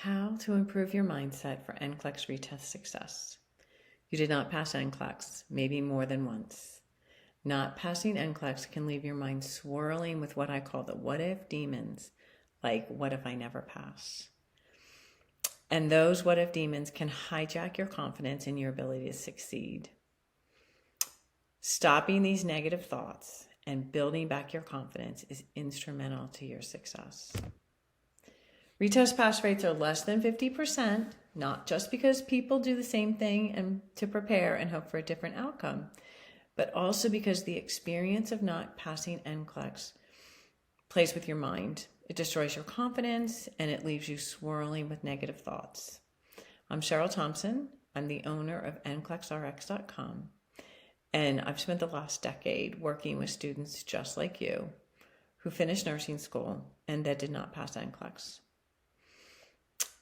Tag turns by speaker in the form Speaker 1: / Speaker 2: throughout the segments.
Speaker 1: How to improve your mindset for NCLEX Retest Success. You did not pass NCLEX, maybe more than once. Not passing NCLEX can leave your mind swirling with what I call the what if demons, like what if I never pass? And those what if demons can hijack your confidence in your ability to succeed. Stopping these negative thoughts and building back your confidence is instrumental to your success. Retest pass rates are less than 50%, not just because people do the same thing and to prepare and hope for a different outcome, but also because the experience of not passing NCLEX plays with your mind. It destroys your confidence and it leaves you swirling with negative thoughts. I'm Cheryl Thompson. I'm the owner of NCLEXRx.com, and I've spent the last decade working with students just like you who finished nursing school and that did not pass NCLEX.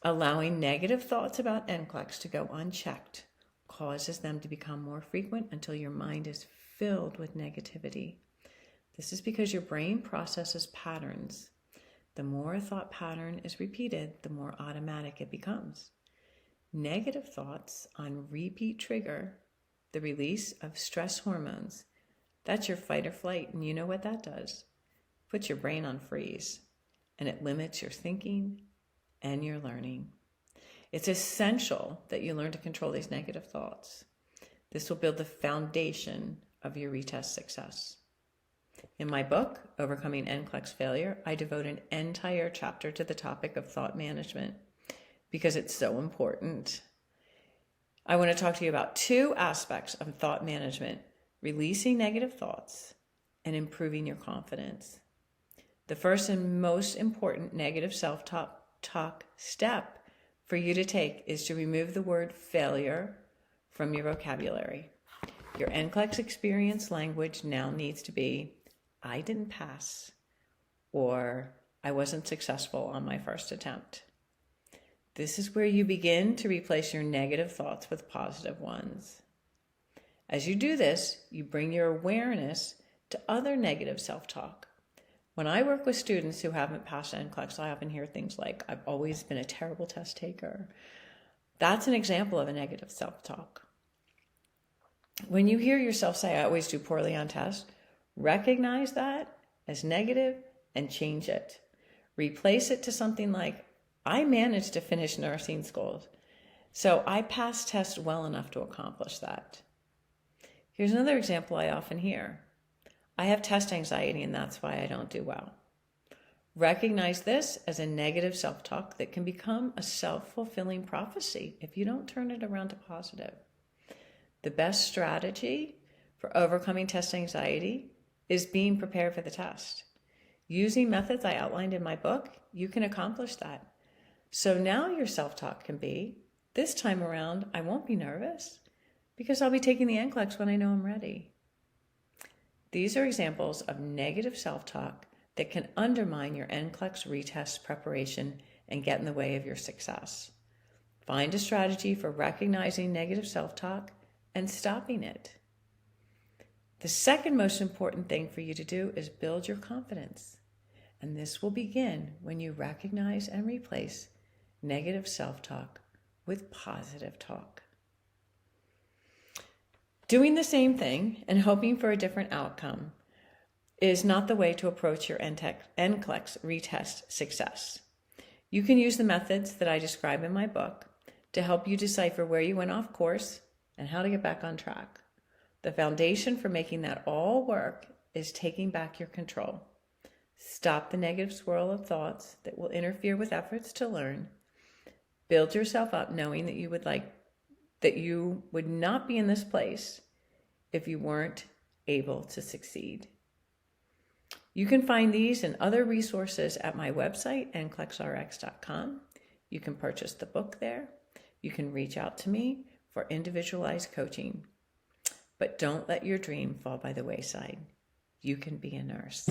Speaker 1: Allowing negative thoughts about NCLEX to go unchecked causes them to become more frequent until your mind is filled with negativity. This is because your brain processes patterns. The more a thought pattern is repeated, the more automatic it becomes. Negative thoughts on repeat trigger the release of stress hormones. That's your fight or flight, and you know what that does? Puts your brain on freeze, and it limits your thinking and your learning. It's essential that you learn to control these negative thoughts. This will build the foundation of your retest success. In my book, Overcoming NCLEX Failure, I devote an entire chapter to the topic of thought management because it's so important. I want to talk to you about two aspects of thought management: releasing negative thoughts and improving your confidence. The first and most important negative self-talk step for you to take is to remove the word failure from your vocabulary. Your NCLEX experience language now needs to be, I didn't pass, or I wasn't successful on my first attempt. This is where you begin to replace your negative thoughts with positive ones. As you do this, you bring your awareness to other negative self-talk. When I work with students who haven't passed NCLEX, I often hear things like, I've always been a terrible test taker. That's an example of a negative self-talk. When you hear yourself say, I always do poorly on tests, recognize that as negative and change it. Replace it to something like, I managed to finish nursing school, so I passed tests well enough to accomplish that. Here's another example I often hear. I have test anxiety and that's why I don't do well. Recognize this as a negative self-talk that can become a self-fulfilling prophecy if you don't turn it around to positive. The best strategy for overcoming test anxiety is being prepared for the test. Using methods I outlined in my book, you can accomplish that. So now your self-talk can be, this time around, I won't be nervous because I'll be taking the NCLEX when I know I'm ready. These are examples of negative self-talk that can undermine your NCLEX retest preparation and get in the way of your success. Find a strategy for recognizing negative self-talk and stopping it. The second most important thing for you to do is build your confidence. And this will begin when you recognize and replace negative self-talk with positive talk. Doing the same thing and hoping for a different outcome is not the way to approach your NCLEX retest success. You can use the methods that I describe in my book to help you decipher where you went off course and how to get back on track. The foundation for making that all work is taking back your control. Stop the negative swirl of thoughts that will interfere with efforts to learn. Build yourself up knowing that you would not be in this place if you weren't able to succeed. You can find these and other resources at my website, NCLEXRx.com. You can purchase the book there. You can reach out to me for individualized coaching. But don't let your dream fall by the wayside. You can be a nurse.